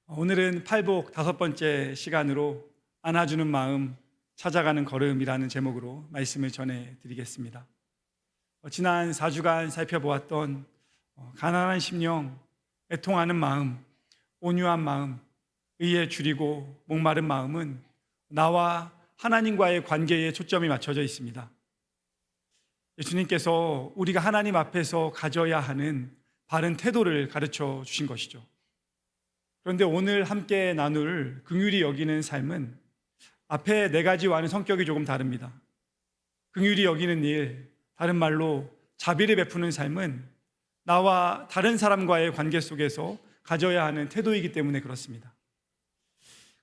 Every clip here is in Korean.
오늘은 팔복 5번째 시간으로 안아주는 마음, 찾아가는 걸음이라는 제목으로 말씀을 전해드리겠습니다. 지난 4주간 살펴보았던 가난한 심령, 애통하는 마음, 온유한 마음, 의에 줄이고 목마른 마음은 나와 하나님과의 관계에 초점이 맞춰져 있습니다. 예수님께서 우리가 하나님 앞에서 가져야 하는 바른 태도를 가르쳐 주신 것이죠. 그런데 오늘 함께 나눌 긍휼히 여기는 삶은 앞에 4가지와는 성격이 조금 다릅니다. 긍휼히 여기는 일, 다른 말로 자비를 베푸는 삶은 나와 다른 사람과의 관계 속에서 가져야 하는 태도이기 때문에 그렇습니다.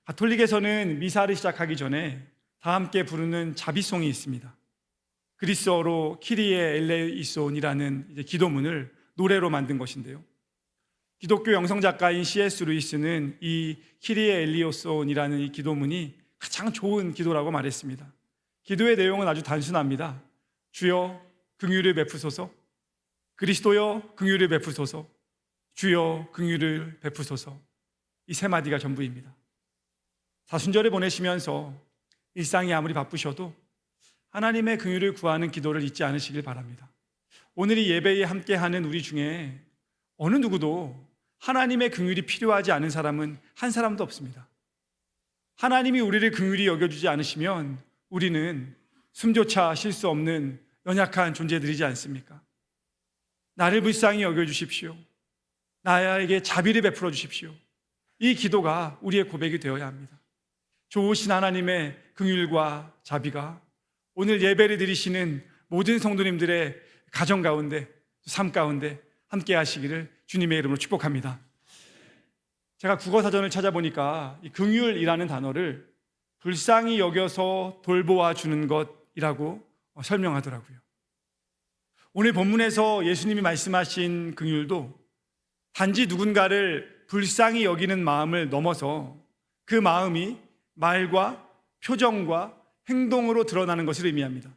가톨릭에서는 미사를 시작하기 전에 다 함께 부르는 자비송이 있습니다. 그리스어로 키리에 엘레이손이라는 기도문을 노래로 만든 것인데요. 기독교 영성작가인 C.S. 루이스는 이 키리에 엘리오손이라는 이 기도문이 가장 좋은 기도라고 말했습니다. 기도의 내용은 아주 단순합니다. 주여 긍휼을 베푸소서, 그리스도여 긍휼을 베푸소서, 주여 긍휼을 베푸소서. 이 3마디가 전부입니다. 사순절에 보내시면서 일상이 아무리 바쁘셔도 하나님의 긍휼을 구하는 기도를 잊지 않으시길 바랍니다. 오늘 이 예배에 함께하는 우리 중에 어느 누구도 하나님의 긍휼이 필요하지 않은 사람은 한 사람도 없습니다. 하나님이 우리를 긍휼히 여겨주지 않으시면 우리는 숨조차 쉴 수 없는 연약한 존재들이지 않습니까? 나를 불쌍히 여겨주십시오. 나에게 자비를 베풀어 주십시오. 이 기도가 우리의 고백이 되어야 합니다. 좋으신 하나님의 긍휼과 자비가 오늘 예배를 드리시는 모든 성도님들의 가정 가운데, 삶 가운데 함께 하시기를 주님의 이름으로 축복합니다. 제가 국어사전을 찾아보니까 이 긍휼이라는 단어를 불쌍히 여겨서 돌보아 주는 것이라고 설명하더라고요. 오늘 본문에서 예수님이 말씀하신 긍휼도 단지 누군가를 불쌍히 여기는 마음을 넘어서 그 마음이 말과 표정과 행동으로 드러나는 것을 의미합니다.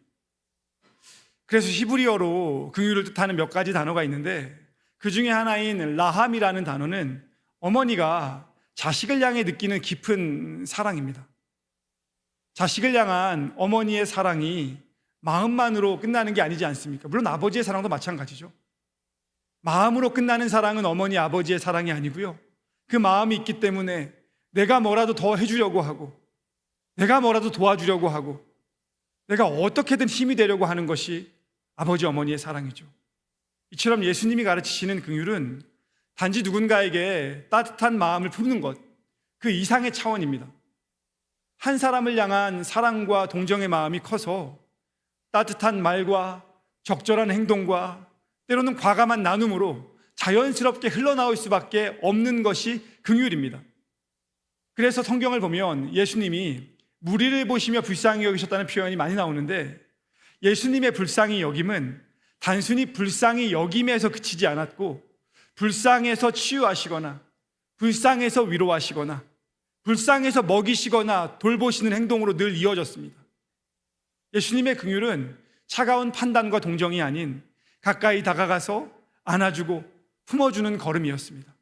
그래서 히브리어로 긍휼을 뜻하는 몇 가지 단어가 있는데 그 중에 하나인 라함이라는 단어는 어머니가 자식을 향해 느끼는 깊은 사랑입니다. 자식을 향한 어머니의 사랑이 마음만으로 끝나는 게 아니지 않습니까? 물론 아버지의 사랑도 마찬가지죠. 마음으로 끝나는 사랑은 어머니, 아버지의 사랑이 아니고요. 그 마음이 있기 때문에 내가 뭐라도 더 해주려고 하고 내가 뭐라도 도와주려고 하고 내가 어떻게든 힘이 되려고 하는 것이 아버지, 어머니의 사랑이죠. 이처럼 예수님이 가르치시는 긍휼은 단지 누군가에게 따뜻한 마음을 품는 것, 그 이상의 차원입니다. 한 사람을 향한 사랑과 동정의 마음이 커서 따뜻한 말과 적절한 행동과 때로는 과감한 나눔으로 자연스럽게 흘러나올 수밖에 없는 것이 긍휼입니다. 그래서 성경을 보면 예수님이 무리를 보시며 불쌍히 여기셨다는 표현이 많이 나오는데 예수님의 불쌍히 여김은 단순히 불쌍히 여김에서 그치지 않았고 불쌍해서 치유하시거나 불쌍해서 위로하시거나 불쌍해서 먹이시거나 돌보시는 행동으로 늘 이어졌습니다. 예수님의 긍휼은 차가운 판단과 동정이 아닌 가까이 다가가서 안아주고 품어주는 걸음이었습니다.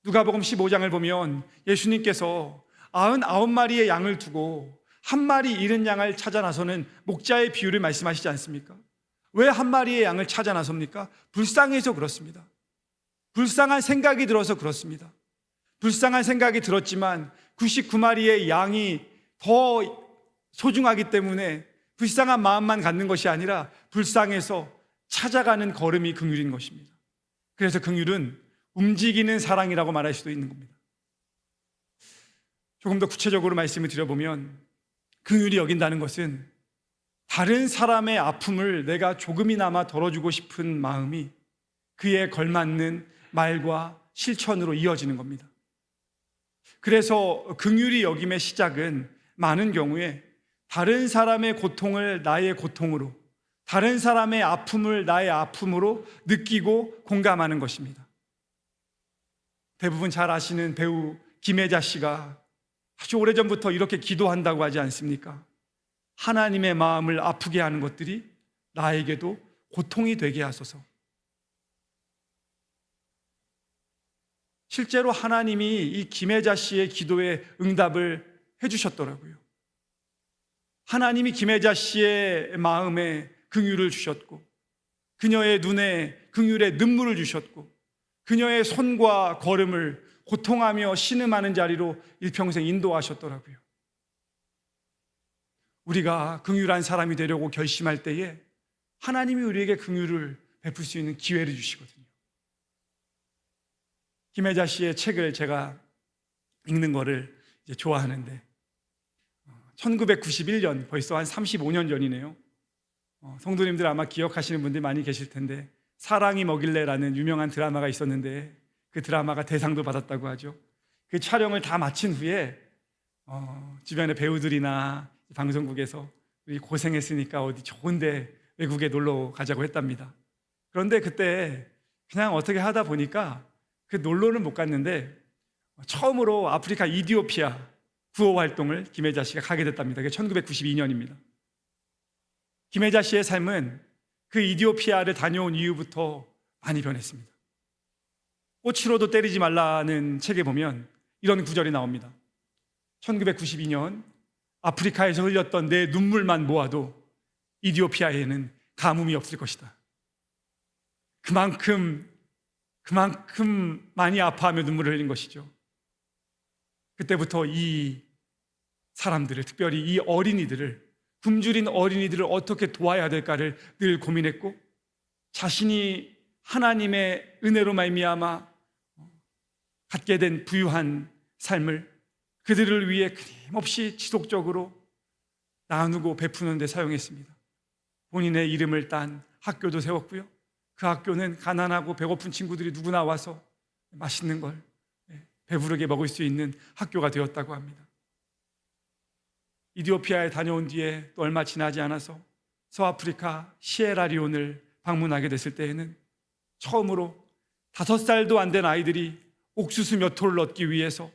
누가복음 15장을 보면 예수님께서 99마리의 양을 두고 한 마리 잃은 양을 찾아 나서는 목자의 비유를 말씀하시지 않습니까? 왜 한 마리의 양을 찾아 나섭니까? 불쌍해서 그렇습니다. 불쌍한 생각이 들어서 그렇습니다. 불쌍한 생각이 들었지만 99마리의 양이 더 소중하기 때문에 불쌍한 마음만 갖는 것이 아니라 불쌍해서 찾아가는 걸음이 긍휼인 것입니다. 그래서 긍휼은 움직이는 사랑이라고 말할 수도 있는 겁니다. 조금 더 구체적으로 말씀을 드려보면 긍휼히 여긴다는 것은 다른 사람의 아픔을 내가 조금이나마 덜어주고 싶은 마음이 그에 걸맞는 말과 실천으로 이어지는 겁니다. 그래서 긍휼히 여김의 시작은 많은 경우에 다른 사람의 고통을 나의 고통으로, 다른 사람의 아픔을 나의 아픔으로 느끼고 공감하는 것입니다. 대부분 잘 아시는 배우 김혜자 씨가 아주 오래전부터 이렇게 기도한다고 하지 않습니까? 하나님의 마음을 아프게 하는 것들이 나에게도 고통이 되게 하소서. 실제로 하나님이 이 김혜자 씨의 기도에 응답을 해주셨더라고요. 하나님이 김혜자 씨의 마음에 긍휼을 주셨고, 그녀의 눈에 긍휼의 눈물을 주셨고, 그녀의 손과 걸음을 고통하며 신음하는 자리로 일평생 인도하셨더라고요. 우리가 긍휼한 사람이 되려고 결심할 때에 하나님이 우리에게 긍휼을 베풀 수 있는 기회를 주시거든요. 김혜자 씨의 책을 제가 읽는 거를 이제 좋아하는데, 1991년, 벌써 한 35년 전이네요. 성도님들 아마 기억하시는 분들이 많이 계실 텐데, 사랑이 뭐길래라는 유명한 드라마가 있었는데, 그 드라마가 대상도 받았다고 하죠. 그 촬영을 다 마친 후에 주변의 배우들이나 방송국에서 우리 고생했으니까 어디 좋은데 외국에 놀러 가자고 했답니다. 그런데 그때 그냥 어떻게 하다 보니까 그 놀러는 못 갔는데, 처음으로 아프리카 이디오피아 구호 활동을 김혜자 씨가 가게 됐답니다. 그게 1992년입니다. 김혜자 씨의 삶은 그 이디오피아를 다녀온 이후부터 많이 변했습니다. 꽃으로도 때리지 말라는 책에 보면 이런 구절이 나옵니다. 1992년 아프리카에서 흘렸던 내 눈물만 모아도 이디오피아에는 가뭄이 없을 것이다. 그만큼 많이 아파하며 눈물을 흘린 것이죠. 그때부터 이 사람들을, 특별히 이 어린이들을, 굶주린 어린이들을 어떻게 도와야 될까를 늘 고민했고, 자신이 하나님의 은혜로 말미암아 갖게 된 부유한 삶을 그들을 위해 끊임없이 지속적으로 나누고 베푸는 데 사용했습니다. 본인의 이름을 딴 학교도 세웠고요. 그 학교는 가난하고 배고픈 친구들이 누구나 와서 맛있는 걸 배부르게 먹을 수 있는 학교가 되었다고 합니다. 이디오피아에 다녀온 뒤에 또 얼마 지나지 않아서 서아프리카 시에라리온을 방문하게 됐을 때에는 처음으로 5살도 안 된 아이들이 옥수수 몇 톨을 얻기 위해서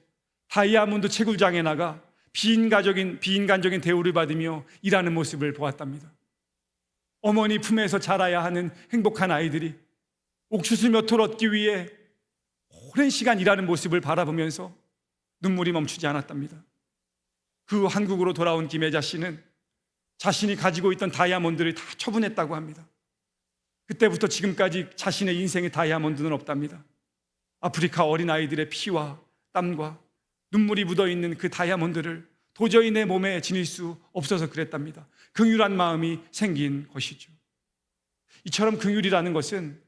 다이아몬드 채굴장에 나가 비인간적인 대우를 받으며 일하는 모습을 보았답니다. 어머니 품에서 자라야 하는 행복한 아이들이 옥수수 몇 톨 얻기 위해 오랜 시간 일하는 모습을 바라보면서 눈물이 멈추지 않았답니다. 그 한국으로 돌아온 김혜자 씨는 자신이 가지고 있던 다이아몬드를 다 처분했다고 합니다. 그때부터 지금까지 자신의 인생의 다이아몬드는 없답니다. 아프리카 어린아이들의 피와 땀과 눈물이 묻어있는 그 다이아몬드를 도저히 내 몸에 지닐 수 없어서 그랬답니다. 긍휼한 마음이 생긴 것이죠. 이처럼 긍휼이라는 것은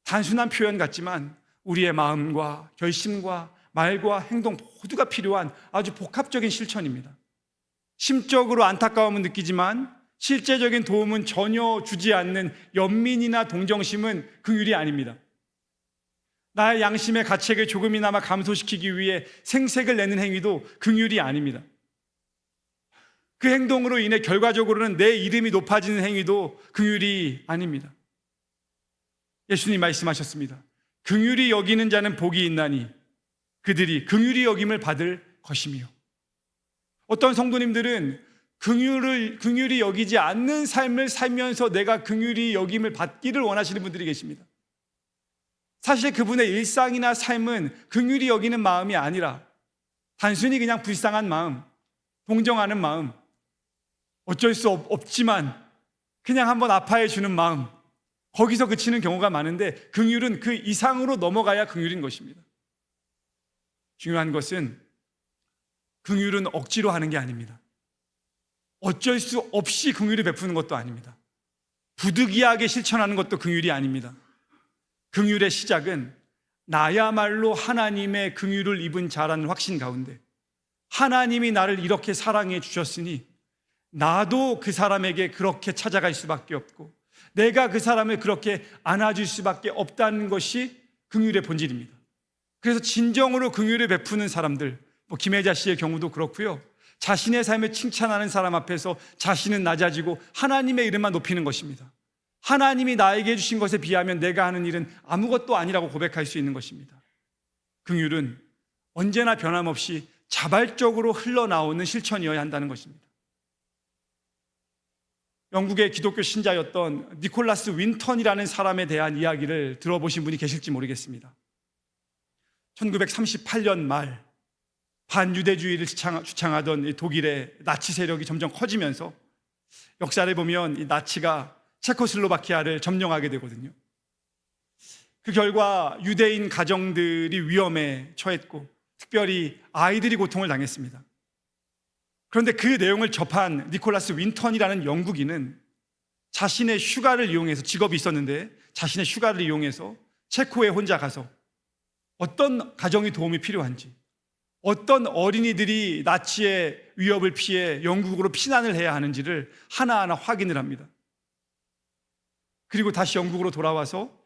단순한 표현 같지만 우리의 마음과 결심과 말과 행동 모두가 필요한 아주 복합적인 실천입니다. 심적으로 안타까움은 느끼지만 실제적인 도움은 전혀 주지 않는 연민이나 동정심은 긍휼이 아닙니다. 나의 양심의 가책을 조금이나마 감소시키기 위해 생색을 내는 행위도 긍휼이 아닙니다. 그 행동으로 인해 결과적으로는 내 이름이 높아지는 행위도 긍휼이 아닙니다. 예수님 말씀하셨습니다. 긍휼히 여기는 자는 복이 있나니 그들이 긍휼히 여김을 받을 것이며. 어떤 성도님들은 긍휼히 여기지 않는 삶을 살면서 내가 긍휼히 여김을 받기를 원하시는 분들이 계십니다. 사실 그분의 일상이나 삶은 긍휼히 여기는 마음이 아니라 단순히 그냥 불쌍한 마음, 동정하는 마음, 어쩔 수 없지만 그냥 한번 아파해 주는 마음, 거기서 그치는 경우가 많은데 긍휼은 그 이상으로 넘어가야 긍휼인 것입니다. 중요한 것은 긍휼은 억지로 하는 게 아닙니다. 어쩔 수 없이 긍휼을 베푸는 것도 아닙니다. 부득이하게 실천하는 것도 긍휼이 아닙니다. 긍휼의 시작은 나야말로 하나님의 긍휼을 입은 자라는 확신 가운데 하나님이 나를 이렇게 사랑해 주셨으니 나도 그 사람에게 그렇게 찾아갈 수밖에 없고 내가 그 사람을 그렇게 안아줄 수밖에 없다는 것이 긍휼의 본질입니다. 그래서 진정으로 긍휼을 베푸는 사람들, 김혜자 씨의 경우도 그렇고요, 자신의 삶을 칭찬하는 사람 앞에서 자신은 낮아지고 하나님의 이름만 높이는 것입니다. 하나님이 나에게 해주신 것에 비하면 내가 하는 일은 아무것도 아니라고 고백할 수 있는 것입니다. 긍휼은 언제나 변함없이 자발적으로 흘러나오는 실천이어야 한다는 것입니다. 영국의 기독교 신자였던 니콜라스 윈턴이라는 사람에 대한 이야기를 들어보신 분이 계실지 모르겠습니다. 1938년 말 반유대주의를 주창하던 이 독일의 나치 세력이 점점 커지면서 역사를 보면 이 나치가 체코슬로바키아를 점령하게 되거든요. 그 결과 유대인 가정들이 위험에 처했고 특별히 아이들이 고통을 당했습니다. 그런데 그 내용을 접한 니콜라스 윈턴이라는 영국인은 자신의 휴가를 이용해서, 직업이 있었는데 자신의 휴가를 이용해서 체코에 혼자 가서 어떤 가정의 도움이 필요한지, 어떤 어린이들이 나치의 위협을 피해 영국으로 피난을 해야 하는지를 하나하나 확인을 합니다. 그리고 다시 영국으로 돌아와서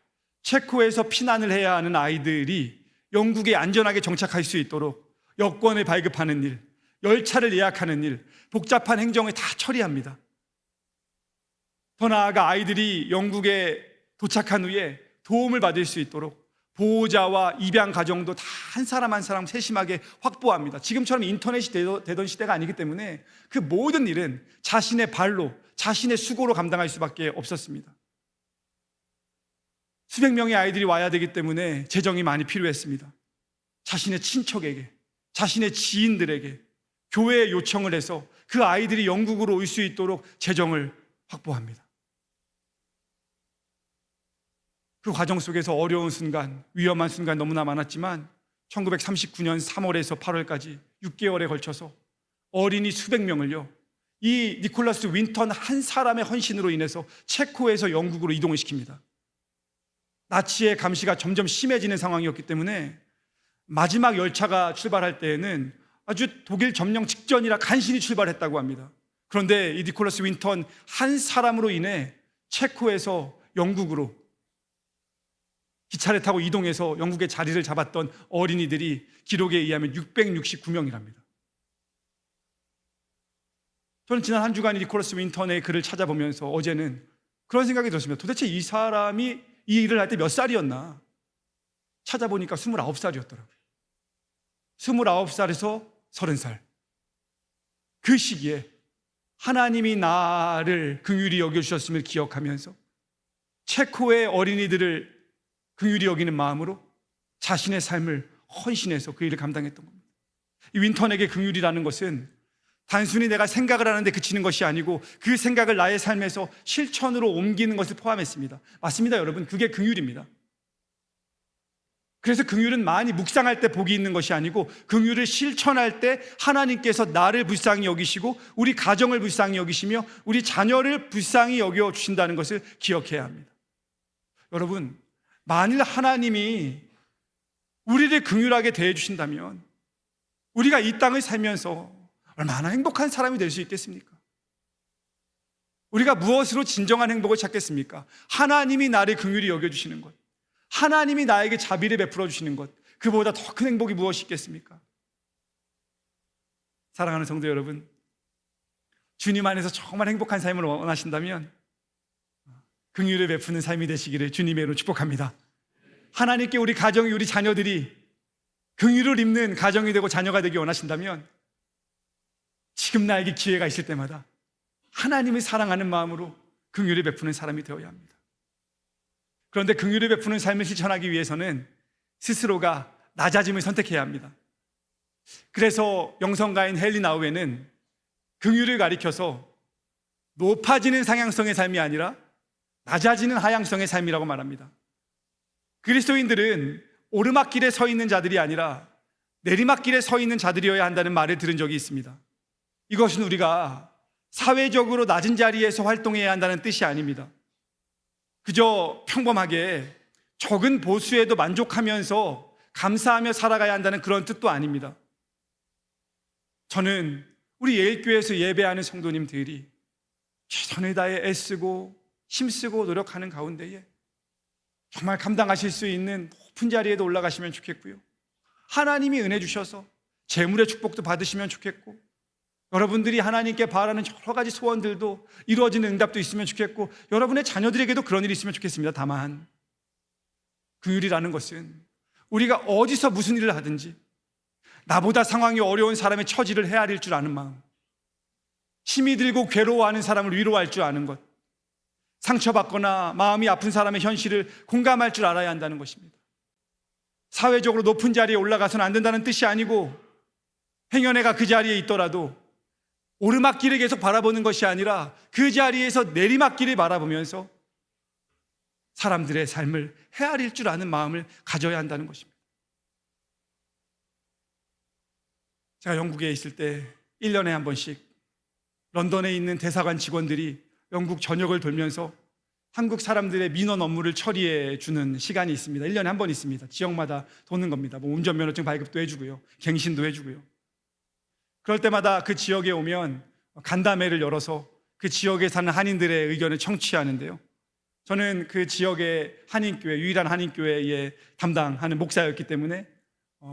체코에서 피난을 해야 하는 아이들이 영국에 안전하게 정착할 수 있도록 여권을 발급하는 일, 열차를 예약하는 일, 복잡한 행정을 다 처리합니다. 더 나아가 아이들이 영국에 도착한 후에 도움을 받을 수 있도록 보호자와 입양 가정도 다 한 사람 한 사람 세심하게 확보합니다. 지금처럼 인터넷이 되던 시대가 아니기 때문에 그 모든 일은 자신의 발로, 자신의 수고로 감당할 수밖에 없었습니다. 수백 명의 아이들이 와야 되기 때문에 재정이 많이 필요했습니다. 자신의 친척에게, 자신의 지인들에게 교회에 요청을 해서 그 아이들이 영국으로 올 수 있도록 재정을 확보합니다. 그 과정 속에서 어려운 순간, 위험한 순간 너무나 많았지만 1939년 3월에서 8월까지 6개월에 걸쳐서 어린이 수백 명을요, 이 니콜라스 윈턴 한 사람의 헌신으로 인해서 체코에서 영국으로 이동을 시킵니다. 나치의 감시가 점점 심해지는 상황이었기 때문에 마지막 열차가 출발할 때에는 아주 독일 점령 직전이라 간신히 출발했다고 합니다. 그런데 이 니콜라스 윈턴 한 사람으로 인해 체코에서 영국으로 기차를 타고 이동해서 영국의 자리를 잡았던 어린이들이 기록에 의하면 669명이랍니다. 저는 지난 한 주간 니콜라스 윈턴의 글을 찾아보면서 어제는 그런 생각이 들었습니다. 도대체 이 사람이 이 일을 할 때 몇 살이었나? 찾아보니까 29살이었더라고요. 29살에서 30살. 그 시기에 하나님이 나를 긍휼히 여겨주셨음을 기억하면서 체코의 어린이들을 긍휼히 여기는 마음으로 자신의 삶을 헌신해서 그 일을 감당했던 겁니다. 이 윈턴에게 긍휼이라는 것은 단순히 내가 생각을 하는데 그치는 것이 아니고 그 생각을 나의 삶에서 실천으로 옮기는 것을 포함했습니다. 맞습니다, 여러분. 그게 긍휼입니다. 그래서 긍휼은 많이 묵상할 때 복이 있는 것이 아니고 긍휼을 실천할 때 하나님께서 나를 불쌍히 여기시고 우리 가정을 불쌍히 여기시며 우리 자녀를 불쌍히 여겨 주신다는 것을 기억해야 합니다. 여러분, 만일 하나님이 우리를 긍휼하게 대해 주신다면 우리가 이 땅을 살면서 얼마나 행복한 사람이 될 수 있겠습니까? 우리가 무엇으로 진정한 행복을 찾겠습니까? 하나님이 나를 긍휼히 여겨주시는 것, 하나님이 나에게 자비를 베풀어 주시는 것, 그보다 더 큰 행복이 무엇이 있겠습니까? 사랑하는 성도 여러분, 주님 안에서 정말 행복한 삶을 원하신다면 긍휼을 베푸는 삶이 되시기를 주님의 이름으로 축복합니다. 하나님께 우리 가정이, 우리 자녀들이 긍휼을 입는 가정이 되고 자녀가 되기 원하신다면 지금 나에게 기회가 있을 때마다 하나님을 사랑하는 마음으로 긍휼을 베푸는 사람이 되어야 합니다. 그런데 긍휼을 베푸는 삶을 실천하기 위해서는 스스로가 낮아짐을 선택해야 합니다. 그래서 영성가인 헨리 나우에는 긍휼을 가리켜서 높아지는 상향성의 삶이 아니라 낮아지는 하향성의 삶이라고 말합니다. 그리스도인들은 오르막길에 서 있는 자들이 아니라 내리막길에 서 있는 자들이어야 한다는 말을 들은 적이 있습니다. 이것은 우리가 사회적으로 낮은 자리에서 활동해야 한다는 뜻이 아닙니다. 그저 평범하게 적은 보수에도 만족하면서 감사하며 살아가야 한다는 그런 뜻도 아닙니다. 저는 우리 예일교회에서 예배하는 성도님들이 최선을 다해 애쓰고 힘쓰고 노력하는 가운데에 정말 감당하실 수 있는 높은 자리에도 올라가시면 좋겠고요, 하나님이 은혜 주셔서 재물의 축복도 받으시면 좋겠고, 여러분들이 하나님께 바라는 여러 가지 소원들도 이루어지는 응답도 있으면 좋겠고, 여러분의 자녀들에게도 그런 일이 있으면 좋겠습니다. 다만 긍휼이라는 것은 우리가 어디서 무슨 일을 하든지 나보다 상황이 어려운 사람의 처지를 헤아릴 줄 아는 마음, 힘이 들고 괴로워하는 사람을 위로할 줄 아는 것, 상처받거나 마음이 아픈 사람의 현실을 공감할 줄 알아야 한다는 것입니다. 사회적으로 높은 자리에 올라가서는 안 된다는 뜻이 아니고, 행여내가 그 자리에 있더라도 오르막길을 계속 바라보는 것이 아니라 그 자리에서 내리막길을 바라보면서 사람들의 삶을 헤아릴 줄 아는 마음을 가져야 한다는 것입니다. 제가 영국에 있을 때 1년에 한 번씩 런던에 있는 대사관 직원들이 영국 전역을 돌면서 한국 사람들의 민원 업무를 처리해 주는 시간이 있습니다. 1년에 한 번 있습니다. 지역마다 도는 겁니다. 뭐 운전면허증 발급도 해주고요, 갱신도 해주고요. 그럴 때마다 그 지역에 오면 간담회를 열어서 그 지역에 사는 한인들의 의견을 청취하는데요, 저는 그 지역의 한인교회, 유일한 한인교회에 담당하는 목사였기 때문에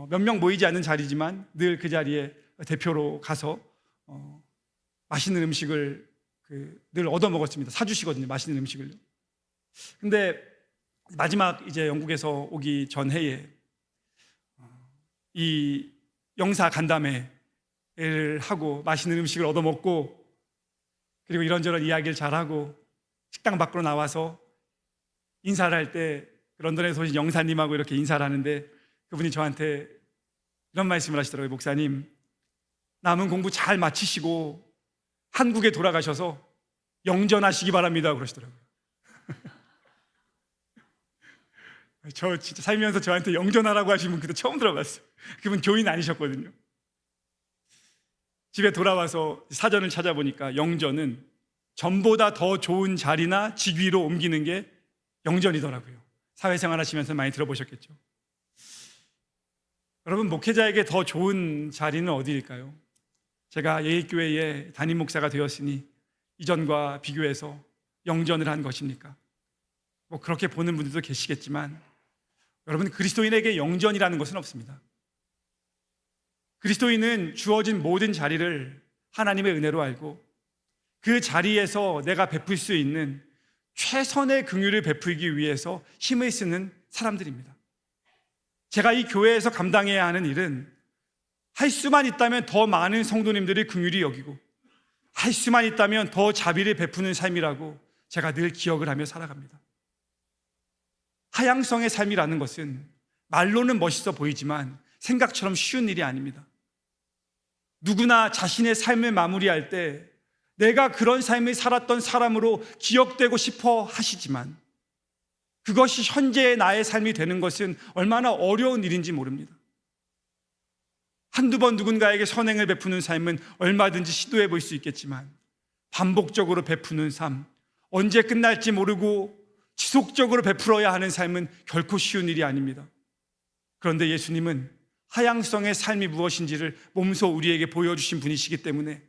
몇 명 모이지 않는 자리지만 늘 그 자리에 대표로 가서 맛있는 음식을 늘 얻어 먹었습니다. 사주시거든요, 맛있는 음식을요. 근데 마지막 이제 영국에서 오기 전 해에 이 영사 간담회를 하고 맛있는 음식을 얻어 먹고, 그리고 이런저런 이야기를 잘하고 식당 밖으로 나와서 인사를 할 때 런던에서 오신 영사님하고 이렇게 인사를 하는데, 그분이 저한테 이런 말씀을 하시더라고요. 목사님, 남은 공부 잘 마치시고 한국에 돌아가셔서 영전하시기 바랍니다 그러시더라고요. 저 진짜 살면서 저한테 영전하라고 하신 분 그때 처음 들어봤어요. 그분 교인 아니셨거든요. 집에 돌아와서 사전을 찾아보니까 영전은 전보다 더 좋은 자리나 직위로 옮기는 게 영전이더라고요. 사회생활 하시면서 많이 들어보셨겠죠. 여러분, 목회자에게 더 좋은 자리는 어디일까요? 제가 예일교회의 담임 목사가 되었으니 이전과 비교해서 영전을 한 것입니까? 뭐 그렇게 보는 분들도 계시겠지만, 여러분, 그리스도인에게 영전이라는 것은 없습니다. 그리스도인은 주어진 모든 자리를 하나님의 은혜로 알고 그 자리에서 내가 베풀 수 있는 최선의 긍휼을 베풀기 위해서 힘을 쓰는 사람들입니다. 제가 이 교회에서 감당해야 하는 일은 할 수만 있다면 더 많은 성도님들이 긍휼히 여기고, 할 수만 있다면 더 자비를 베푸는 삶이라고 제가 늘 기억을 하며 살아갑니다. 하향성의 삶이라는 것은 말로는 멋있어 보이지만 생각처럼 쉬운 일이 아닙니다. 누구나 자신의 삶을 마무리할 때 내가 그런 삶을 살았던 사람으로 기억되고 싶어 하시지만, 그것이 현재의 나의 삶이 되는 것은 얼마나 어려운 일인지 모릅니다. 한두 번 누군가에게 선행을 베푸는 삶은 얼마든지 시도해 볼 수 있겠지만, 반복적으로 베푸는 삶, 언제 끝날지 모르고 지속적으로 베풀어야 하는 삶은 결코 쉬운 일이 아닙니다. 그런데 예수님은 하향성의 삶이 무엇인지를 몸소 우리에게 보여주신 분이시기 때문에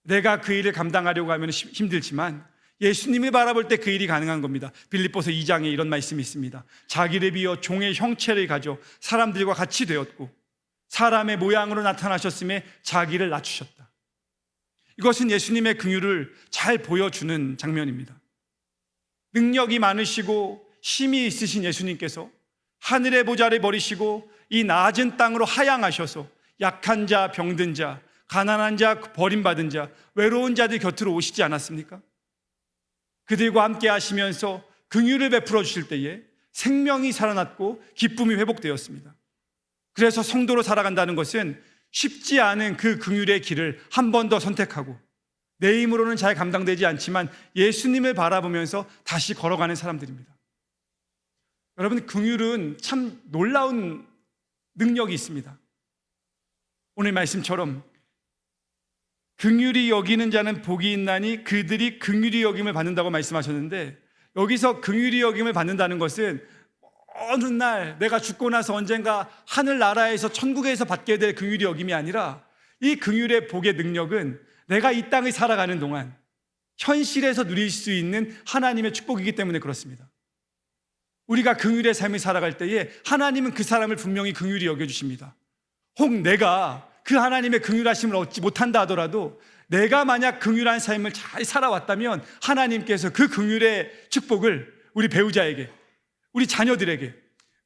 내가 그 일을 감당하려고 하면 힘들지만 예수님을 바라볼 때 그 일이 가능한 겁니다. 빌립보서 2장에 이런 말씀이 있습니다. 자기를 비어 종의 형체를 가져 사람들과 같이 되었고 사람의 모양으로 나타나셨음에 자기를 낮추셨다. 이것은 예수님의 긍휼을 잘 보여주는 장면입니다. 능력이 많으시고 힘이 있으신 예수님께서 하늘의 보좌를 버리시고 이 낮은 땅으로 하향하셔서 약한 자, 병든 자, 가난한 자, 버림받은 자, 외로운 자들 곁으로 오시지 않았습니까? 그들과 함께 하시면서 긍휼을 베풀어 주실 때에 생명이 살아났고 기쁨이 회복되었습니다. 그래서 성도로 살아간다는 것은 쉽지 않은 그 긍휼의 길을 한 번 더 선택하고, 내 힘으로는 잘 감당되지 않지만 예수님을 바라보면서 다시 걸어가는 사람들입니다. 여러분, 긍휼은 참 놀라운 능력이 있습니다. 오늘 말씀처럼 긍휼히 여기는 자는 복이 있나니 그들이 긍휼히 여김을 받는다고 말씀하셨는데, 여기서 긍휼히 여김을 받는다는 것은 어느 날 내가 죽고 나서 언젠가 하늘나라에서 천국에서 받게 될 긍휼히 여김이 아니라, 이 긍휼의 복의 능력은 내가 이 땅을 살아가는 동안 현실에서 누릴 수 있는 하나님의 축복이기 때문에 그렇습니다. 우리가 긍휼의 삶을 살아갈 때에 하나님은 그 사람을 분명히 긍휼히 여겨주십니다. 혹 내가 그 하나님의 긍휼하심을 얻지 못한다 하더라도 내가 만약 긍휼한 삶을 잘 살아왔다면 하나님께서 그 긍휼의 축복을 우리 배우자에게, 우리 자녀들에게,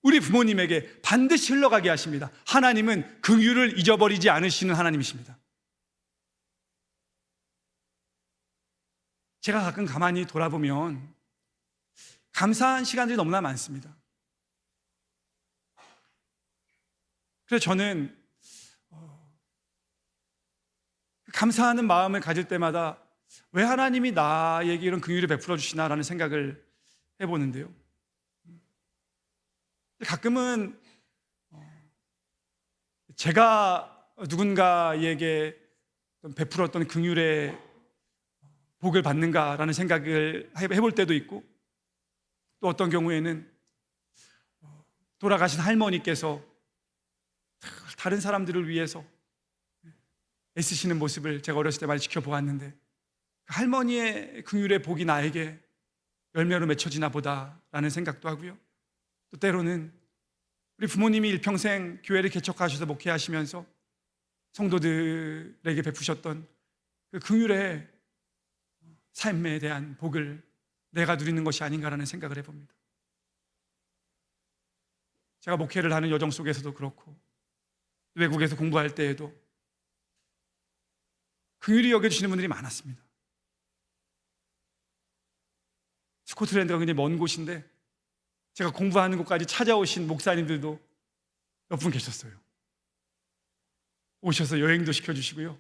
우리 부모님에게 반드시 흘러가게 하십니다. 하나님은 긍휼을 잊어버리지 않으시는 하나님이십니다. 제가 가끔 가만히 돌아보면 감사한 시간들이 너무나 많습니다. 그래서 저는 감사하는 마음을 가질 때마다 왜 하나님이 나에게 이런 긍휼을 베풀어 주시나라는 생각을 해보는데요. 가끔은 제가 누군가에게 베풀었던 긍휼의 복을 받는가라는 생각을 해볼 때도 있고, 또 어떤 경우에는 돌아가신 할머니께서 다른 사람들을 위해서 애쓰시는 모습을 제가 어렸을 때 많이 지켜보았는데, 할머니의 긍휼의 복이 나에게 열매로 맺혀지나 보다라는 생각도 하고요. 또 때로는 우리 부모님이 일평생 교회를 개척하셔서 목회하시면서 성도들에게 베푸셨던 그 긍휼의 삶에 대한 복을 내가 누리는 것이 아닌가라는 생각을 해봅니다. 제가 목회를 하는 여정 속에서도 그렇고, 외국에서 공부할 때에도 긍휼히 여겨주시는 분들이 많았습니다. 스코틀랜드가 굉장히 먼 곳인데 제가 공부하는 곳까지 찾아오신 목사님들도 몇 분 계셨어요. 오셔서 여행도 시켜주시고요,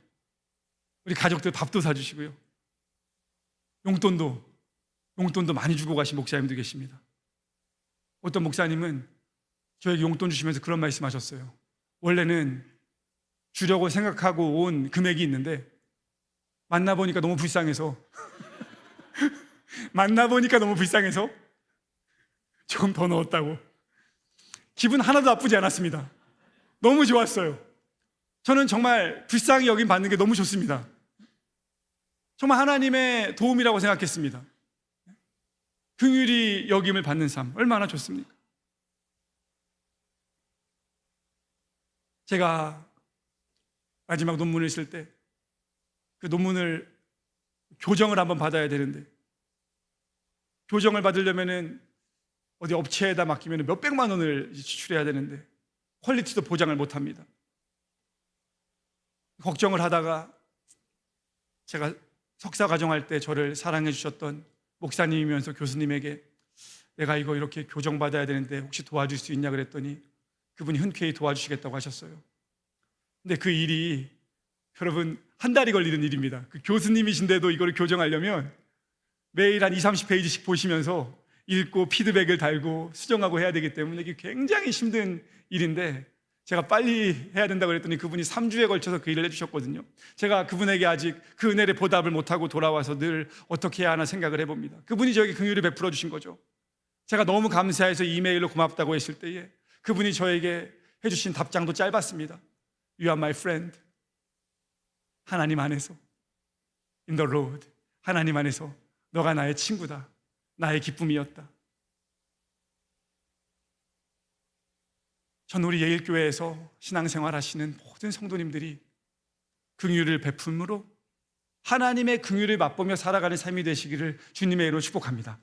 우리 가족들 밥도 사주시고요, 용돈도 많이 주고 가신 목사님도 계십니다. 어떤 목사님은 저에게 용돈 주시면서 그런 말씀하셨어요. 원래는 주려고 생각하고 온 금액이 있는데 만나보니까 너무 불쌍해서 조금 더 넣었다고. 기분 하나도 나쁘지 않았습니다. 너무 좋았어요. 저는 정말 불쌍히 여김 받는 게 너무 좋습니다. 정말 하나님의 도움이라고 생각했습니다. 긍휼히 여김을 받는 삶 얼마나 좋습니까? 제가 마지막 논문을 쓸 때 그 논문을 교정을 한번 받아야 되는데, 교정을 받으려면은 어디 업체에다 맡기면 몇백만 원을 지출해야 되는데 퀄리티도 보장을 못합니다. 걱정을 하다가 제가 석사 과정할 때 저를 사랑해 주셨던 목사님이면서 교수님에게 내가 이거 이렇게 교정받아야 되는데 혹시 도와줄 수 있냐 그랬더니 그분이 흔쾌히 도와주시겠다고 하셨어요. 근데 그 일이 여러분 한 달이 걸리는 일입니다. 그 교수님이신데도 이거를 교정하려면 매일 한 20-30페이지씩 보시면서 읽고 피드백을 달고 수정하고 해야 되기 때문에 이게 굉장히 힘든 일인데, 제가 빨리 해야 된다고 그랬더니 그분이 3주에 걸쳐서 그 일을 해주셨거든요. 제가 그분에게 아직 그 은혜를 보답을 못하고 돌아와서 늘 어떻게 해야 하나 생각을 해봅니다. 그분이 저에게 긍휼을 베풀어 주신 거죠. 제가 너무 감사해서 이메일로 고맙다고 했을 때에 그분이 저에게 해주신 답장도 짧았습니다. You are my friend. 하나님 안에서 In the Lord. 하나님 안에서 너가 나의 친구다. 나의 기쁨이었다. 전 우리 예일교회에서 신앙생활 하시는 모든 성도님들이 긍휼을 베품으로 하나님의 긍휼을 맛보며 살아가는 삶이 되시기를 주님의 이름으로 축복합니다.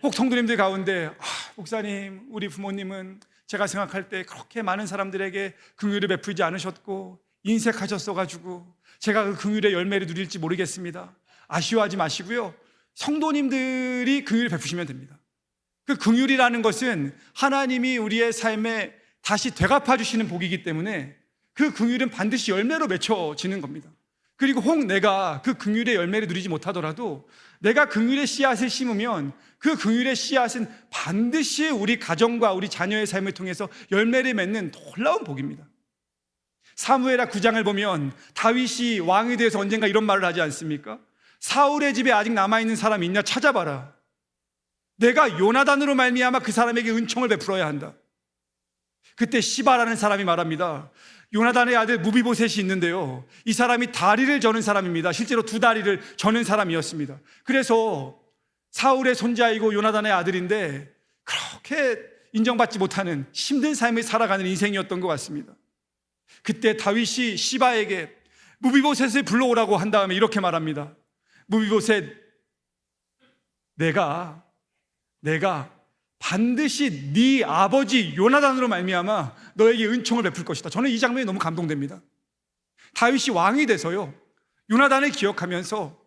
혹 성도님들 가운데 목사님, 우리 부모님은 제가 생각할 때 그렇게 많은 사람들에게 긍휼을 베풀지 않으셨고 인색하셨어가지고 제가 그 긍휼의 열매를 누릴지 모르겠습니다. 아쉬워하지 마시고요, 성도님들이 긍휼을 베푸시면 됩니다. 그 긍휼이라는 것은 하나님이 우리의 삶에 다시 되갚아 주시는 복이기 때문에 그 긍휼은 반드시 열매로 맺혀지는 겁니다. 그리고 혹 내가 그 긍휼의 열매를 누리지 못하더라도 내가 긍휼의 씨앗을 심으면 그 긍휼의 씨앗은 반드시 우리 가정과 우리 자녀의 삶을 통해서 열매를 맺는 놀라운 복입니다. 사무엘하 9장을 보면 다윗이 왕이 돼서 언젠가 이런 말을 하지 않습니까? 사울의 집에 아직 남아있는 사람이 있냐 찾아봐라. 내가 요나단으로 말미암아 그 사람에게 은총을 베풀어야 한다. 그때 시바라는 사람이 말합니다. 요나단의 아들 무비보셋이 있는데요, 이 사람이 다리를 저는 사람입니다. 실제로 두 다리를 저는 사람이었습니다. 그래서 사울의 손자이고 요나단의 아들인데 그렇게 인정받지 못하는 힘든 삶을 살아가는 인생이었던 것 같습니다. 그때 다윗이 시바에게 무비보셋을 불러오라고 한 다음에 이렇게 말합니다. 무비보셋, 내가 반드시 네 아버지 요나단으로 말미암아 너에게 은총을 베풀 것이다. 저는 이 장면이 너무 감동됩니다. 다윗이 왕이 돼서요, 요나단을 기억하면서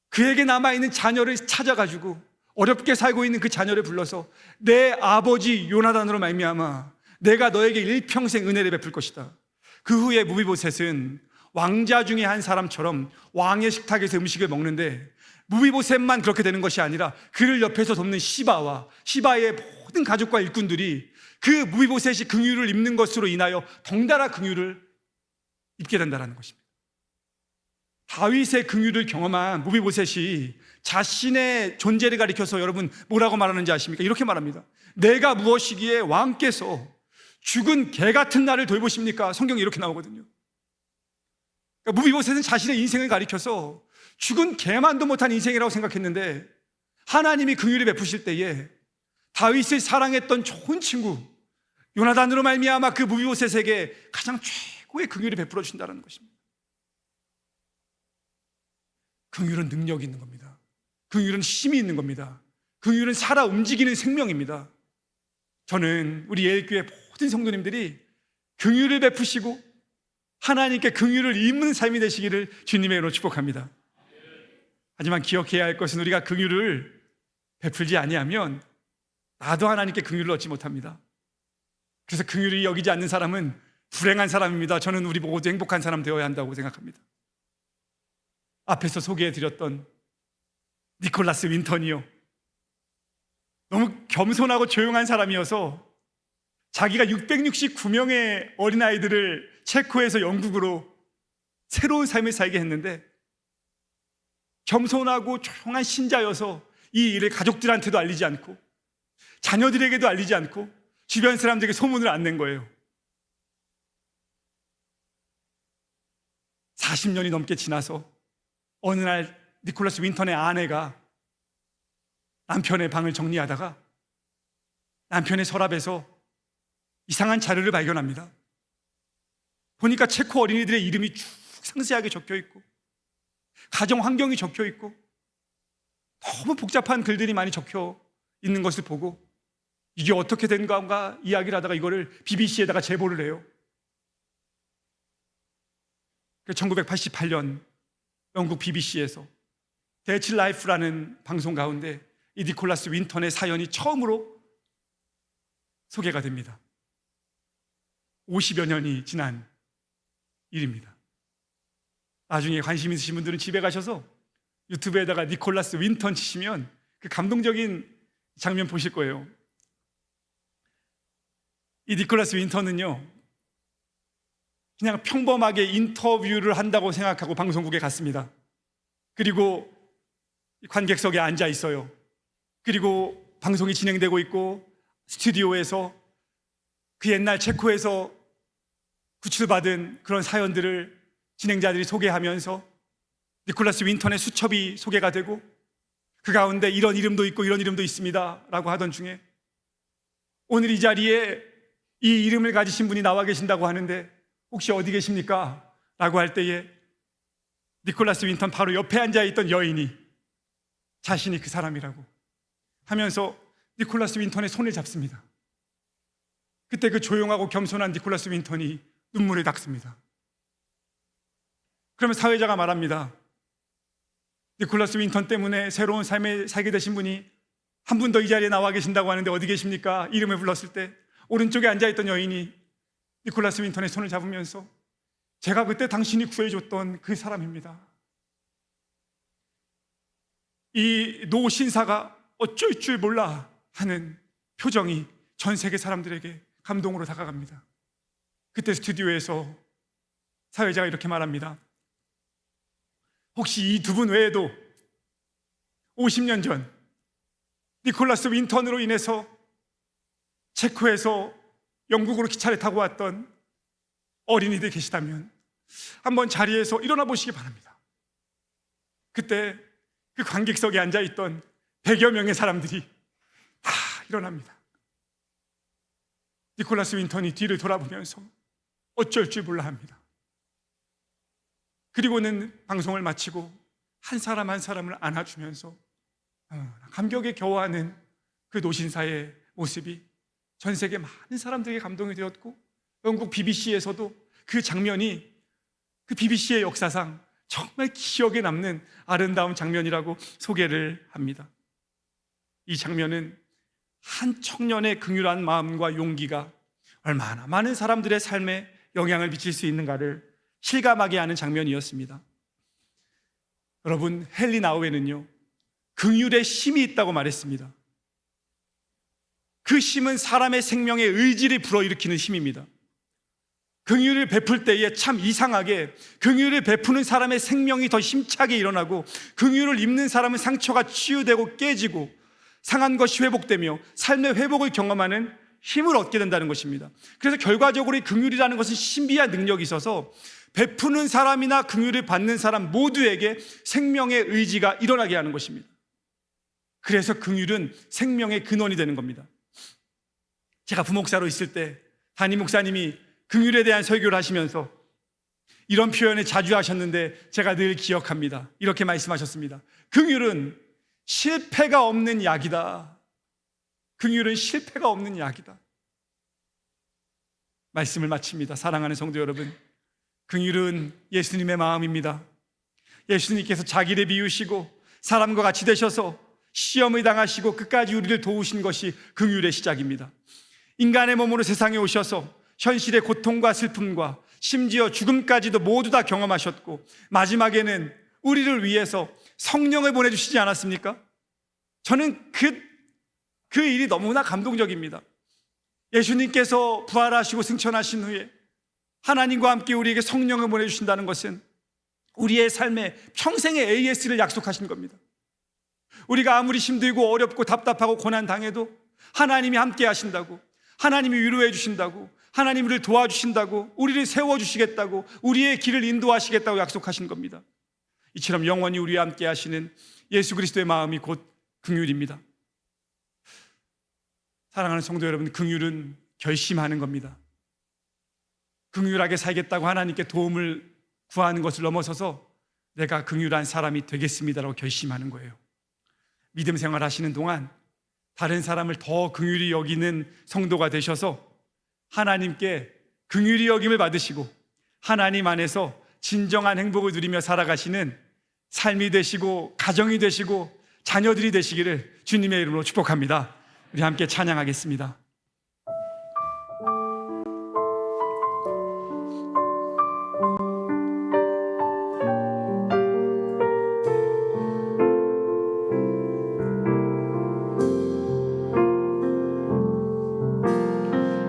그에게 남아있는 자녀를 찾아가지고 어렵게 살고 있는 그 자녀를 불러서 내 아버지 요나단으로 말미암아 내가 너에게 일평생 은혜를 베풀 것이다. 그 후에 무비보셋은 왕자 중에 한 사람처럼 왕의 식탁에서 음식을 먹는데, 무비보셋만 그렇게 되는 것이 아니라 그를 옆에서 돕는 시바와 시바의 모든 가족과 일꾼들이 그 무비보셋이 긍휼을 입는 것으로 인하여 덩달아 긍휼을 입게 된다는 것입니다. 다윗의 긍휼을 경험한 무비보셋이 자신의 존재를 가리켜서 여러분 뭐라고 말하는지 아십니까? 이렇게 말합니다. 내가 무엇이기에 왕께서 죽은 개 같은 나를 돌보십니까? 성경에 이렇게 나오거든요. 그러니까 무비보셋은 자신의 인생을 가리켜서 죽은 개만도 못한 인생이라고 생각했는데, 하나님이 긍휼을 베푸실 때에 다윗을 사랑했던 좋은 친구 요나단으로 말미암아 그 무비보셋에게 가장 최고의 긍휼을 베풀어 준다는 것입니다. 긍휼은 능력이 있는 겁니다. 긍휼은 힘이 있는 겁니다. 긍휼은 살아 움직이는 생명입니다. 저는 우리 예일교회 모든 성도님들이 긍휼을 베푸시고 하나님께 긍휼을 입는 삶이 되시기를 주님의 이름으로 축복합니다. 하지만 기억해야 할 것은 우리가 긍휼을 베풀지 아니하면 나도 하나님께 긍휼을 얻지 못합니다. 그래서 긍휼히 여기지 않는 사람은 불행한 사람입니다. 저는 우리 모두 행복한 사람 되어야 한다고 생각합니다. 앞에서 소개해드렸던 니콜라스 윈턴이요, 너무 겸손하고 조용한 사람이어서 자기가 669명의 어린아이들을 체코에서 영국으로 새로운 삶을 살게 했는데, 겸손하고 조용한 신자여서 이 일을 가족들한테도 알리지 않고 자녀들에게도 알리지 않고 주변 사람들에게 소문을 안 낸 거예요. 40년이 넘게 지나서 어느 날 니콜라스 윈턴의 아내가 남편의 방을 정리하다가 남편의 서랍에서 이상한 자료를 발견합니다. 보니까 체코 어린이들의 이름이 쭉 상세하게 적혀 있고 가정 환경이 적혀 있고 너무 복잡한 글들이 많이 적혀 있는 것을 보고 이게 어떻게 된 건가 이야기를 하다가 이거를 BBC에다가 제보를 해요. 1988년 영국 BBC에서 대치 라이프라는 방송 가운데 이 니콜라스 윈턴의 사연이 처음으로 소개가 됩니다. 50여 년이 지난 일입니다. 나중에 관심 있으신 분들은 집에 가셔서 유튜브에다가 니콜라스 윈턴 치시면 그 감동적인 장면 보실 거예요. 이 니콜라스 윈턴은요, 그냥 평범하게 인터뷰를 한다고 생각하고 방송국에 갔습니다. 그리고 관객석에 앉아 있어요. 그리고 방송이 진행되고 있고 스튜디오에서 그 옛날 체코에서 구출받은 그런 사연들을 진행자들이 소개하면서 니콜라스 윈턴의 수첩이 소개가 되고 그 가운데 이런 이름도 있고 이런 이름도 있습니다 라고 하던 중에 오늘 이 자리에 이 이름을 가지신 분이 나와 계신다고 하는데 혹시 어디 계십니까? 라고 할 때에 니콜라스 윈턴 바로 옆에 앉아있던 여인이 자신이 그 사람이라고 하면서 니콜라스 윈턴의 손을 잡습니다. 그때 그 조용하고 겸손한 니콜라스 윈턴이 눈물을 닦습니다. 그러면 사회자가 말합니다. 니콜라스 윈턴 때문에 새로운 삶을 살게 되신 분이 한 분 더 이 자리에 나와 계신다고 하는데 어디 계십니까? 이름을 불렀을 때 오른쪽에 앉아있던 여인이 니콜라스 윈턴의 손을 잡으면서 제가 그때 당신이 구해줬던 그 사람입니다. 이 노 신사가 어쩔 줄 몰라 하는 표정이 전 세계 사람들에게 감동으로 다가갑니다. 그때 스튜디오에서 사회자가 이렇게 말합니다. 혹시 이 두 분 외에도 50년 전 니콜라스 윈턴으로 인해서 체코에서 영국으로 기차를 타고 왔던 어린이들 계시다면 한번 자리에서 일어나 보시기 바랍니다. 그때 그 관객석에 앉아있던 100여 명의 사람들이 다 일어납니다. 니콜라스 윈턴이 뒤를 돌아보면서 어쩔 줄 몰라 합니다. 그리고는 방송을 마치고 한 사람 한 사람을 안아주면서 감격에 겨워하는 그 노신사의 모습이 전 세계 많은 사람들에게 감동이 되었고 영국 BBC에서도 그 장면이 그 BBC의 역사상 정말 기억에 남는 아름다운 장면이라고 소개를 합니다. 이 장면은 한 청년의 긍휼한 마음과 용기가 얼마나 많은 사람들의 삶에 영향을 미칠 수 있는가를 실감하게 하는 장면이었습니다. 여러분, 헨리 나우에는요, 긍휼의 힘이 있다고 말했습니다. 그 힘은 사람의 생명의 의지를 불어일으키는 힘입니다. 긍휼을 베풀 때에 참 이상하게 긍휼을 베푸는 사람의 생명이 더 힘차게 일어나고, 긍휼을 입는 사람은 상처가 치유되고 깨지고 상한 것이 회복되며 삶의 회복을 경험하는 힘을 얻게 된다는 것입니다. 그래서 결과적으로 이 긍휼이라는 것은 신비한 능력이 있어서 베푸는 사람이나 긍휼을 받는 사람 모두에게 생명의 의지가 일어나게 하는 것입니다. 그래서 긍휼은 생명의 근원이 되는 겁니다. 제가 부목사로 있을 때 담임 목사님이 긍휼에 대한 설교를 하시면서 이런 표현을 자주 하셨는데 제가 늘 기억합니다. 이렇게 말씀하셨습니다. 긍휼은 실패가 없는 약이다. 긍휼은 실패가 없는 약이다. 말씀을 마칩니다. 사랑하는 성도 여러분, 긍휼은 예수님의 마음입니다. 예수님께서 자기를 비우시고 사람과 같이 되셔서 시험을 당하시고 끝까지 우리를 도우신 것이 긍휼의 시작입니다. 인간의 몸으로 세상에 오셔서 현실의 고통과 슬픔과 심지어 죽음까지도 모두 다 경험하셨고, 마지막에는 우리를 위해서 성령을 보내주시지 않았습니까? 저는 그 일이 너무나 감동적입니다. 예수님께서 부활하시고 승천하신 후에 하나님과 함께 우리에게 성령을 보내주신다는 것은 우리의 삶에 평생의 AS를 약속하신 겁니다. 우리가 아무리 힘들고 어렵고 답답하고 고난당해도 하나님이 함께 하신다고, 하나님이 위로해 주신다고, 하나님이 우리를 도와주신다고, 우리를 세워주시겠다고, 우리의 길을 인도하시겠다고 약속하신 겁니다. 이처럼 영원히 우리와 함께 하시는 예수 그리스도의 마음이 곧 긍휼입니다. 사랑하는 성도 여러분, 긍휼은 결심하는 겁니다. 긍휼하게 살겠다고 하나님께 도움을 구하는 것을 넘어서서 내가 긍휼한 사람이 되겠습니다라고 결심하는 거예요. 믿음 생활 하시는 동안 다른 사람을 더 긍휼히 여기는 성도가 되셔서 하나님께 긍휼히 여김을 받으시고 하나님 안에서 진정한 행복을 누리며 살아가시는 삶이 되시고 가정이 되시고 자녀들이 되시기를 주님의 이름으로 축복합니다. 우리 함께 찬양하겠습니다.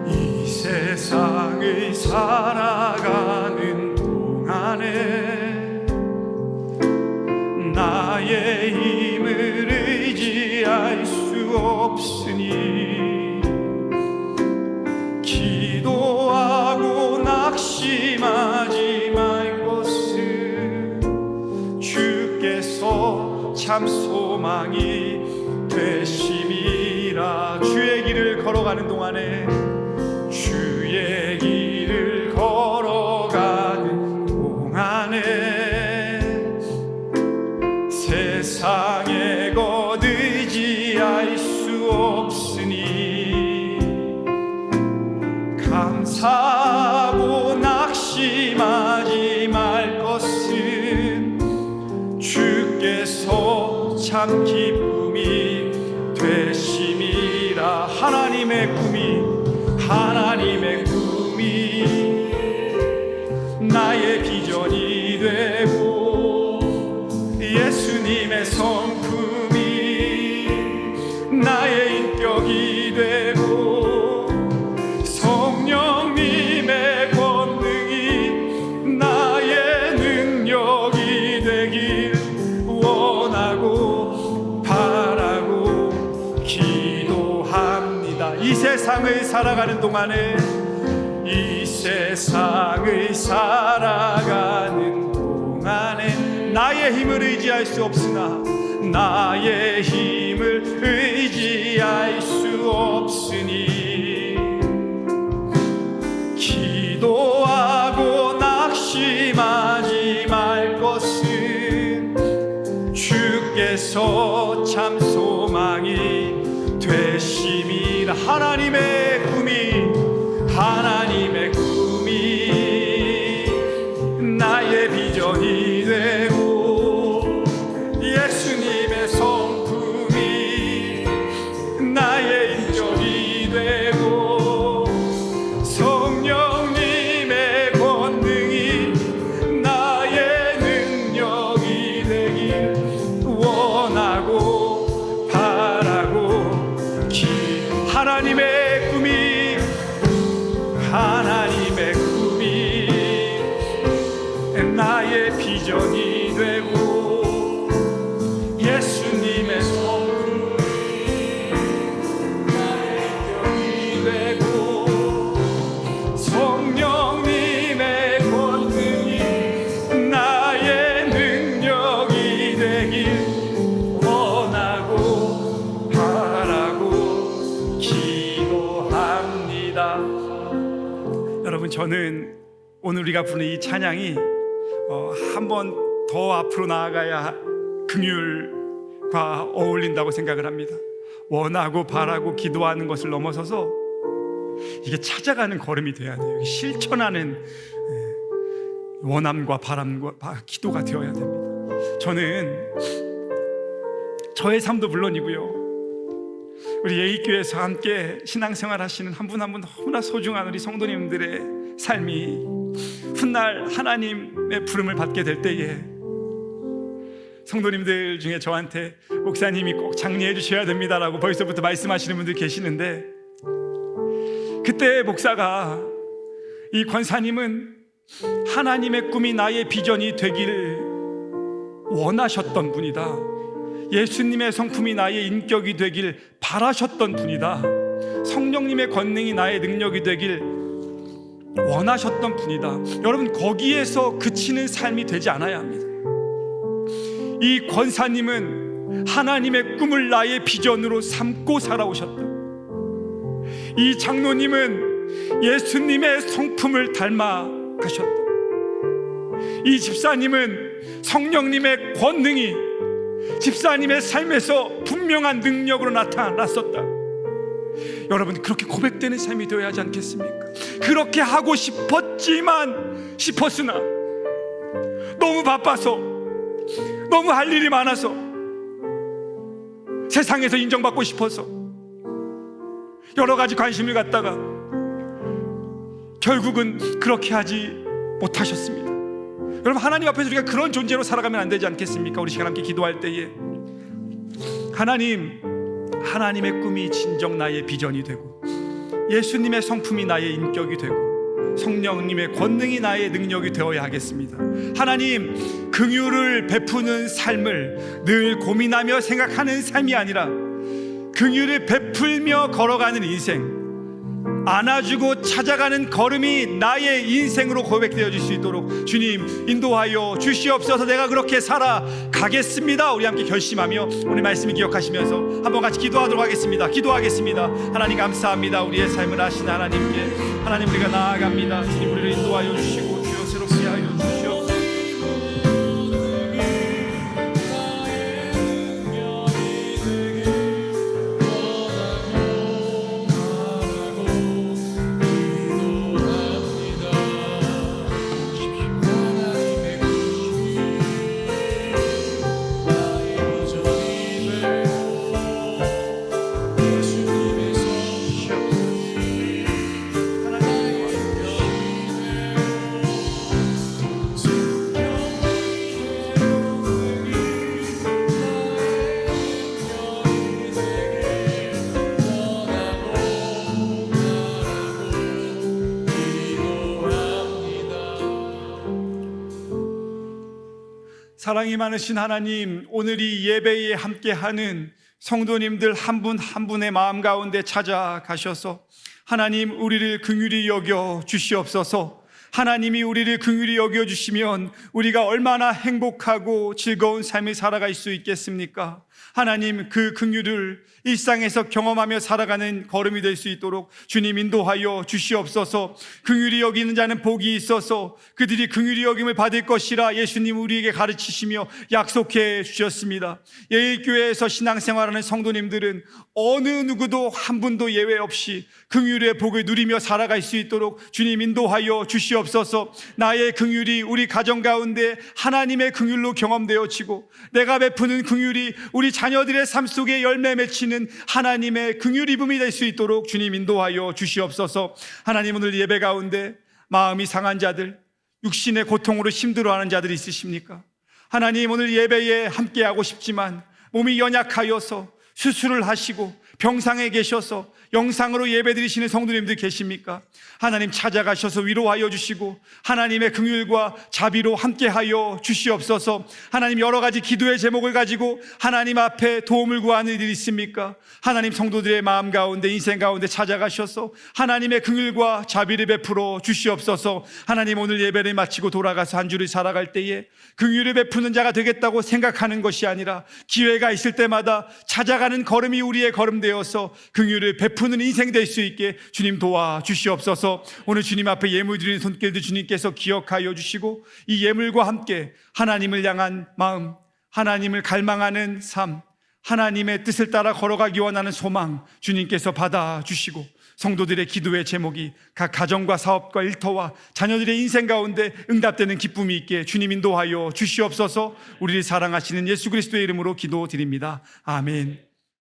이 세상을 살아가는 동안에 나의 힘을 의지할 수 없으니 기도하고 낙심하지 말 것을 주께서 참 소망이 되심이라. 주의 길을 걸어가는 동안에 주의 길을 걸어가는 동안에 세상에 것 의지할 수 없으니 감사하고 낙심하지 말 것은 주께서 참 기쁨이 되심이라. 하나님의 꿈이 나의 비전이 되고 예수님의 성품이 나의 인격이 되고 성령님의 권능이 나의 능력이 되길 원하고 바라고 기도합니다. 이 세상을 살아가는 동안에 나의 힘을 의지할 수 없으나 나의 힘을 의지할 수 없으니 기도하고 낙심하지 말 것은 주께서 참 소망이 되심이라. 하나님의 꿈이 나의 비전이 되고 예수님의 성품이 나의 인격이 되고 여러분, 저는 오늘 우리가 부르는 이 찬양이 한 번 더 앞으로 나아가야 긍휼과 어울린다고 생각을 합니다. 원하고 바라고 기도하는 것을 넘어서서 이게 찾아가는 걸음이 돼야 돼요. 이게 실천하는 원함과 바람과 기도가 되어야 됩니다. 저는 저의 삶도 물론이고요, 우리 예의교회에서 함께 신앙생활 하시는 한 분 한 분 너무나 소중한 우리 성도님들의 삶이 훗날 하나님의 부름을 받게 될 때에 성도님들 중에 저한테 목사님이 꼭 장례해 주셔야 됩니다라고 벌써부터 말씀하시는 분들 계시는데, 그때 목사가 이 권사님은 하나님의 꿈이 나의 비전이 되기를 원하셨던 분이다, 예수님의 성품이 나의 인격이 되길 바라셨던 분이다, 성령님의 권능이 나의 능력이 되길 원하셨던 분이다. 여러분, 거기에서 그치는 삶이 되지 않아야 합니다. 이 권사님은 하나님의 꿈을 나의 비전으로 삼고 살아오셨다. 이 장로님은 예수님의 성품을 닮아 가셨다. 이 집사님은 성령님의 권능이 집사님의 삶에서 분명한 능력으로 나타났었다. 여러분, 그렇게 고백되는 삶이 되어야 하지 않겠습니까? 그렇게 하고 싶었으나 너무 바빠서, 너무 할 일이 많아서, 세상에서 인정받고 싶어서 여러 가지 관심을 갖다가 결국은 그렇게 하지 못하셨습니다. 여러분, 하나님 앞에서 우리가 그런 존재로 살아가면 안 되지 않겠습니까? 우리 시간 함께 기도할 때에 하나님의 꿈이 진정 나의 비전이 되고, 예수님의 성품이 나의 인격이 되고, 성령님의 권능이 나의 능력이 되어야 하겠습니다. 하나님, 긍휼을 베푸는 삶을 늘 고민하며 생각하는 삶이 아니라 긍휼을 베풀며 걸어가는 인생, 안아주고 찾아가는 걸음이 나의 인생으로 고백되어질 수 있도록 주님 인도하여 주시옵소서. 내가 그렇게 살아가겠습니다. 우리 함께 결심하며 오늘 말씀을 기억하시면서 한번 같이 기도하도록 하겠습니다. 기도하겠습니다. 하나님, 감사합니다. 우리의 삶을 아시는 하나님께, 하나님, 우리가 나아갑니다. 주님, 우리를 인도하여 주시고 주여 새롭게 하여 주시옵소서. 사랑이 많으신 하나님, 오늘 이 예배에 함께하는 성도님들 한 분 한 분의 마음 가운데 찾아가셔서 하나님, 우리를 긍휼히 여겨 주시옵소서. 하나님이 우리를 긍휼히 여겨 주시면 우리가 얼마나 행복하고 즐거운 삶을 살아갈 수 있겠습니까? 하나님, 그 긍휼을 일상에서 경험하며 살아가는 걸음이 될 수 있도록 주님 인도하여 주시옵소서. 긍휼히 여기는 자는 복이 있어서 그들이 긍휼히 여김을 받을 것이라 예수님 우리에게 가르치시며 약속해 주셨습니다. 예일교회에서 신앙생활하는 성도님들은 어느 누구도 한 분도 예외 없이 긍휼의 복을 누리며 살아갈 수 있도록 주님 인도하여 주시옵소서. 나의 긍휼이 우리 가정 가운데 하나님의 긍휼로 경험되어지고, 내가 베푸는 긍휼이 우리 자녀들의 삶 속에 열매 맺히는 하나님의 긍휼 입음이 될 수 있도록 주님 인도하여 주시옵소서. 하나님, 오늘 예배 가운데 마음이 상한 자들, 육신의 고통으로 힘들어하는 자들이 있으십니까? 하나님, 오늘 예배에 함께하고 싶지만 몸이 연약하여서 수술을 하시고 병상에 계셔서 영상으로 예배드리시는 성도님들 계십니까? 하나님, 찾아가셔서 위로하여 주시고 하나님의 긍휼과 자비로 함께하여 주시옵소서. 하나님, 여러 가지 기도의 제목을 가지고 하나님 앞에 도움을 구하는 일이 있습니까? 하나님, 성도들의 마음 가운데, 인생 가운데 찾아가셔서 하나님의 긍휼과 자비를 베풀어 주시옵소서. 하나님, 오늘 예배를 마치고 돌아가서 한 주를 살아갈 때에 긍휼을 베푸는 자가 되겠다고 생각하는 것이 아니라 기회가 있을 때마다 찾아가는 걸음이 우리의 걸음 되어서 긍휼을 베푸는 인생 될 수 있게 주님 도와주시옵소서. 오늘 주님 앞에 예물 드리는 손길도 주님께서 기억하여 주시고 이 예물과 함께 하나님을 향한 마음, 하나님을 갈망하는 삶, 하나님의 뜻을 따라 걸어가기 원하는 소망 주님께서 받아주시고 성도들의 기도의 제목이 각 가정과 사업과 일터와 자녀들의 인생 가운데 응답되는 기쁨이 있게 주님 인도하여 주시옵소서. 우리를 사랑하시는 예수 그리스도의 이름으로 기도드립니다. 아멘.